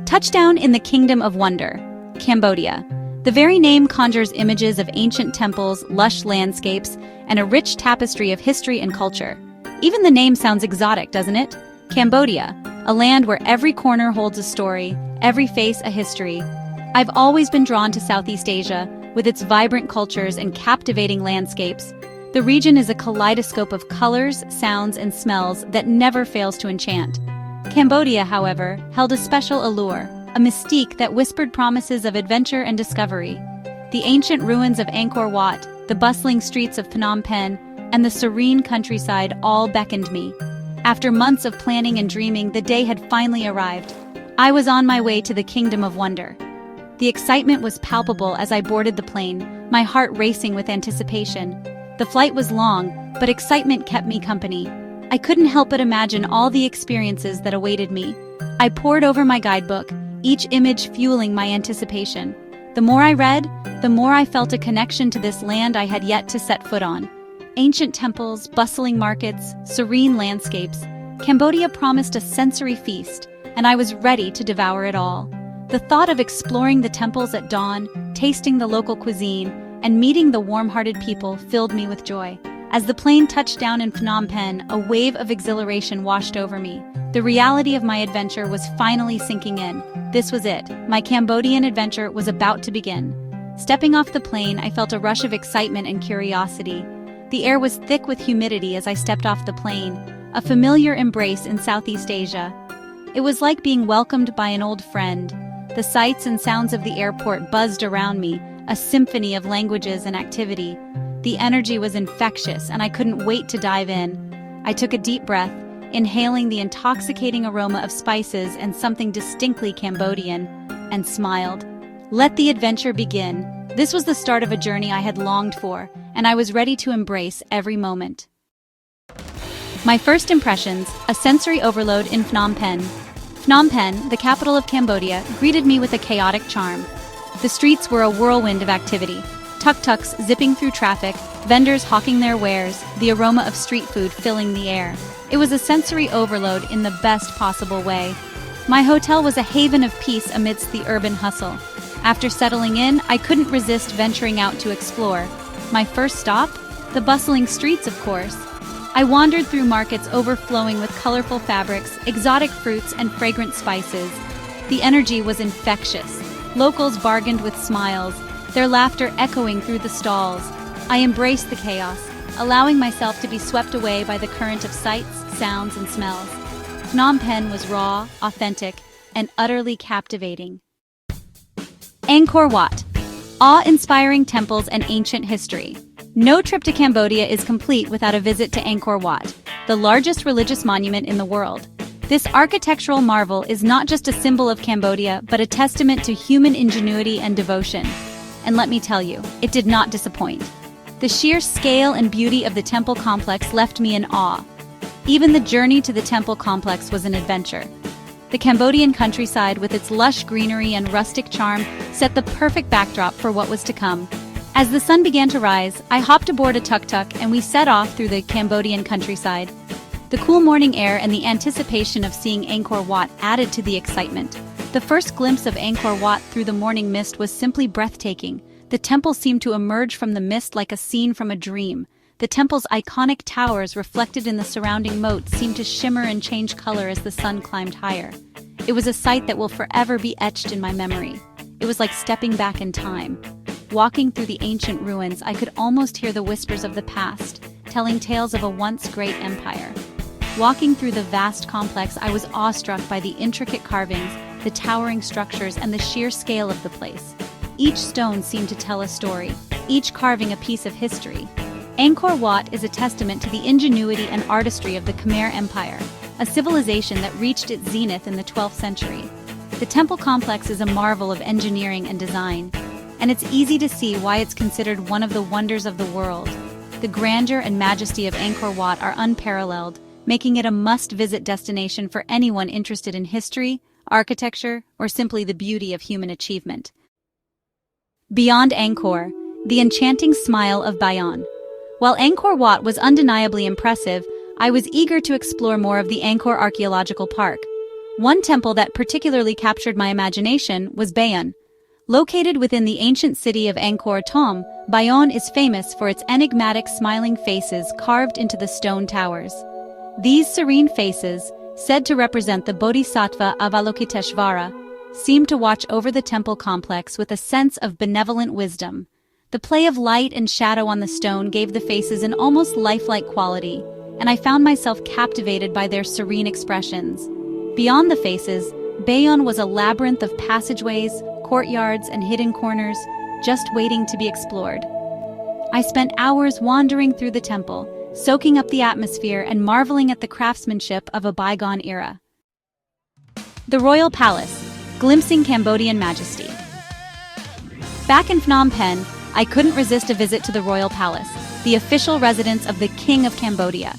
Touchdown in the Kingdom of Wonder, Cambodia. The very name conjures images of ancient temples, lush landscapes, and a rich tapestry of history and culture. Even the name sounds exotic, doesn't it? Cambodia, a land where every corner holds a story, every face a history. I've always been drawn to Southeast Asia, with its vibrant cultures and captivating landscapes. The region is a kaleidoscope of colors, sounds, and smells that never fails to enchant. Cambodia, however, held a special allure, a mystique that whispered promises of adventure and discovery. The ancient ruins of Angkor Wat, the bustling streets of Phnom Penh, and the serene countryside all beckoned me. After months of planning and dreaming, the day had finally arrived. I was on my way to the Kingdom of Wonder. The excitement was palpable as I boarded the plane, my heart racing with anticipation. The flight was long, but excitement kept me company. I couldn't help but imagine all the experiences that awaited me. I pored over my guidebook, each image fueling my anticipation. The more I read, the more I felt a connection to this land I had yet to set foot on. Ancient temples, bustling markets, serene landscapes. Cambodia promised a sensory feast, and I was ready to devour it all. The thought of exploring the temples at dawn, tasting the local cuisine, and meeting the warm-hearted people filled me with joy. As the plane touched down in Phnom Penh, a wave of exhilaration washed over me. The reality of my adventure was finally sinking in. This was it. My Cambodian adventure was about to begin. Stepping off the plane, I felt a rush of excitement and curiosity. The air was thick with humidity as I stepped off the plane, a familiar embrace in Southeast Asia. It was like being welcomed by an old friend. The sights and sounds of the airport buzzed around me, a symphony of languages and activity. The energy was infectious, and I couldn't wait to dive in. I took a deep breath, inhaling the intoxicating aroma of spices and something distinctly Cambodian, and smiled. Let the adventure begin. This was the start of a journey I had longed for, and I was ready to embrace every moment. My first impressions, a sensory overload in Phnom Penh. Phnom Penh, the capital of Cambodia, greeted me with a chaotic charm. The streets were a whirlwind of activity. Tuk-tuks zipping through traffic, vendors hawking their wares, the aroma of street food filling the air. It was a sensory overload in the best possible way. My hotel was a haven of peace amidst the urban hustle. After settling in, I couldn't resist venturing out to explore. My first stop? The bustling streets, of course. I wandered through markets overflowing with colorful fabrics, exotic fruits, and fragrant spices. The energy was infectious. Locals bargained with smiles, their laughter echoing through the stalls. I embraced the chaos, allowing myself to be swept away by the current of sights, sounds, and smells. Phnom Penh was raw, authentic, and utterly captivating. Angkor Wat. Awe-inspiring temples and ancient history. No trip to Cambodia is complete without a visit to Angkor Wat, the largest religious monument in the world. This architectural marvel is not just a symbol of Cambodia, but a testament to human ingenuity and devotion. And let me tell you, it did not disappoint. The sheer scale and beauty of the temple complex left me in awe. Even the journey to the temple complex was an adventure. The Cambodian countryside, with its lush greenery and rustic charm, set the perfect backdrop for what was to come. As the sun began to rise, I hopped aboard a tuk-tuk and we set off through the Cambodian countryside. The cool morning air and the anticipation of seeing Angkor Wat added to the excitement. The first glimpse of Angkor Wat through the morning mist was simply breathtaking. The temple seemed to emerge from the mist like a scene from a dream. The temple's iconic towers, reflected in the surrounding moat, seemed to shimmer and change color as the sun climbed higher. It was a sight that will forever be etched in my memory. It was like stepping back in time. Walking through the ancient ruins, I could almost hear the whispers of the past, telling tales of a once great empire. Walking through the vast complex, I was awestruck by the intricate carvings, the towering structures, and the sheer scale of the place. Each stone seemed to tell a story, each carving a piece of history. Angkor Wat is a testament to the ingenuity and artistry of the Khmer Empire, a civilization that reached its zenith in the 12th century. The temple complex is a marvel of engineering and design, and it's easy to see why it's considered one of the wonders of the world. The grandeur and majesty of Angkor Wat are unparalleled, making it a must-visit destination for anyone interested in history, architecture, or simply the beauty of human achievement. Beyond Angkor, the enchanting smile of Bayon. While Angkor Wat was undeniably impressive, I was eager to explore more of the Angkor Archaeological Park. One temple that particularly captured my imagination was Bayon. Located within the ancient city of Angkor Wat, Bayon is famous for its enigmatic smiling faces carved into the stone towers. These serene faces, said to represent the Bodhisattva Avalokiteshvara, seem to watch over the temple complex with a sense of benevolent wisdom. The play of light and shadow on the stone gave the faces an almost lifelike quality, and I found myself captivated by their serene expressions. Beyond the faces, Bayon was a labyrinth of passageways, courtyards, and hidden corners, just waiting to be explored. I spent hours wandering through the temple, soaking up the atmosphere and marveling at the craftsmanship of a bygone era. The Royal Palace, glimpsing Cambodian majesty. Back in Phnom Penh, I couldn't resist a visit to the Royal Palace, the official residence of the King of Cambodia.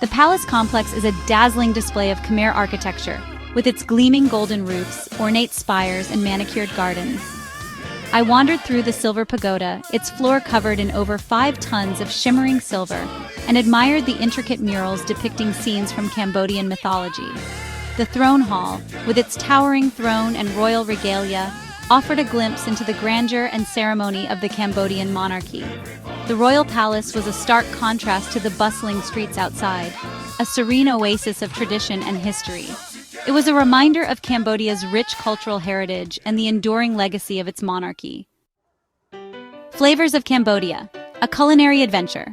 The palace complex is a dazzling display of Khmer architecture, with its gleaming golden roofs, ornate spires, and manicured gardens. I wandered through the Silver Pagoda, its floor covered in over 5 tons of shimmering silver, and admired the intricate murals depicting scenes from Cambodian mythology. The Throne Hall, with its towering throne and royal regalia, offered a glimpse into the grandeur and ceremony of the Cambodian monarchy. The Royal Palace was a stark contrast to the bustling streets outside, a serene oasis of tradition and history. It was a reminder of Cambodia's rich cultural heritage and the enduring legacy of its monarchy. Flavors of Cambodia, a culinary adventure.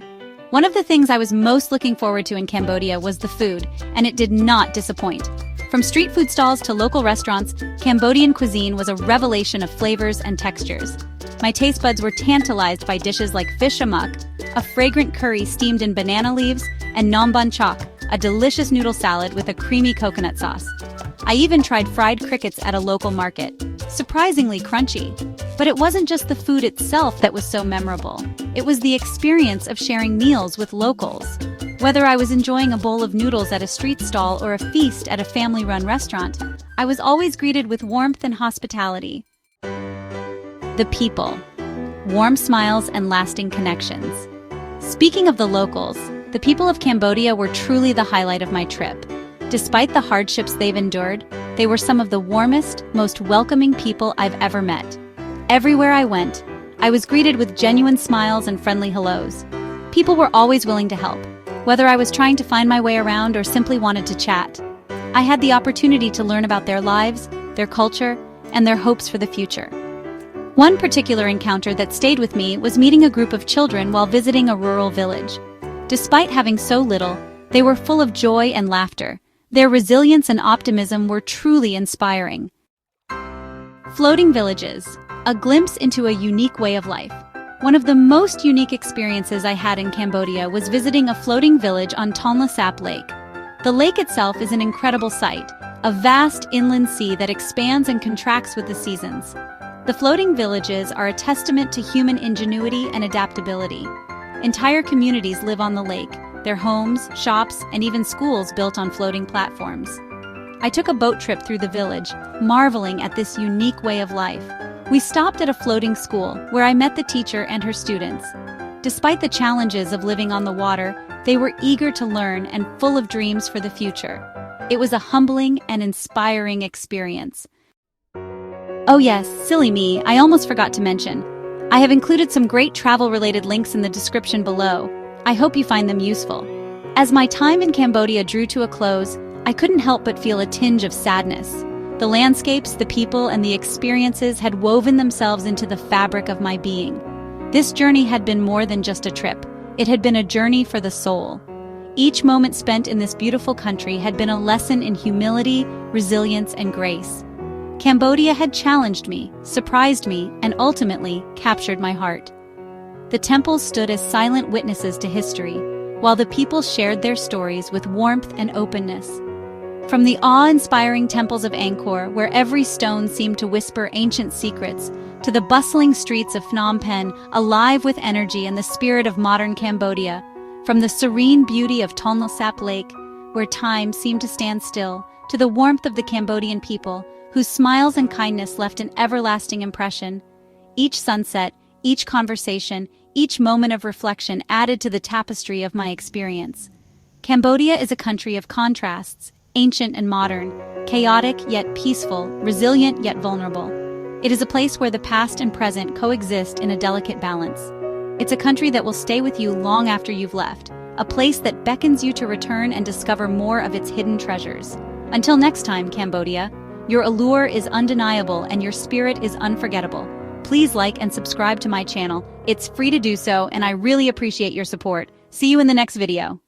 One of the things I was most looking forward to in Cambodia was the food, and it did not disappoint. From street food stalls to local restaurants, Cambodian cuisine was a revelation of flavors and textures. My taste buds were tantalized by dishes like fish amok, a fragrant curry steamed in banana leaves, and nam bun chok, a delicious noodle salad with a creamy coconut sauce. I even tried fried crickets at a local market, surprisingly crunchy. But it wasn't just the food itself that was so memorable. It was the experience of sharing meals with locals. Whether I was enjoying a bowl of noodles at a street stall or a feast at a family-run restaurant, I was always greeted with warmth and hospitality. The people. Warm smiles and lasting connections. Speaking of the locals, the people of Cambodia were truly the highlight of my trip. Despite the hardships they've endured, they were some of the warmest, most welcoming people I've ever met. Everywhere I went, I was greeted with genuine smiles and friendly hellos. People were always willing to help, whether I was trying to find my way around or simply wanted to chat. I had the opportunity to learn about their lives, their culture, and their hopes for the future. One particular encounter that stayed with me was meeting a group of children while visiting a rural village. Despite having so little, they were full of joy and laughter. Their resilience and optimism were truly inspiring. Floating villages, a glimpse into a unique way of life. One of the most unique experiences I had in Cambodia was visiting a floating village on Tonle Sap Lake. The lake itself is an incredible sight, a vast inland sea that expands and contracts with the seasons. The floating villages are a testament to human ingenuity and adaptability. Entire communities live on the lake, their homes, shops, and even schools built on floating platforms. I took a boat trip through the village, marveling at this unique way of life. We stopped at a floating school, where I met the teacher and her students. Despite the challenges of living on the water, they were eager to learn and full of dreams for the future. It was a humbling and inspiring experience. Oh yes, silly me, I almost forgot to mention. I have included some great travel-related links in the description below. I hope you find them useful. As my time in Cambodia drew to a close, I couldn't help but feel a tinge of sadness. The landscapes, the people, and the experiences had woven themselves into the fabric of my being. This journey had been more than just a trip. It had been a journey for the soul. Each moment spent in this beautiful country had been a lesson in humility, resilience, and grace. Cambodia had challenged me, surprised me, and ultimately captured my heart. The temples stood as silent witnesses to history, while the people shared their stories with warmth and openness. From the awe-inspiring temples of Angkor, where every stone seemed to whisper ancient secrets, to the bustling streets of Phnom Penh, alive with energy and the spirit of modern Cambodia, from the serene beauty of Tonle Sap Lake, where time seemed to stand still, to the warmth of the Cambodian people, whose smiles and kindness left an everlasting impression. Each sunset, each conversation, each moment of reflection added to the tapestry of my experience. Cambodia is a country of contrasts, ancient and modern, Chaotic yet peaceful, resilient yet vulnerable. It is a place where the past and present coexist in a delicate balance. It's a country that will stay with you long after you've left, a place that beckons you to return and discover more of its hidden treasures. Until next time, Cambodia, your allure is undeniable and your spirit is unforgettable. Please like and subscribe to my channel. It's free to do so, and I really appreciate your support. See you in the next video.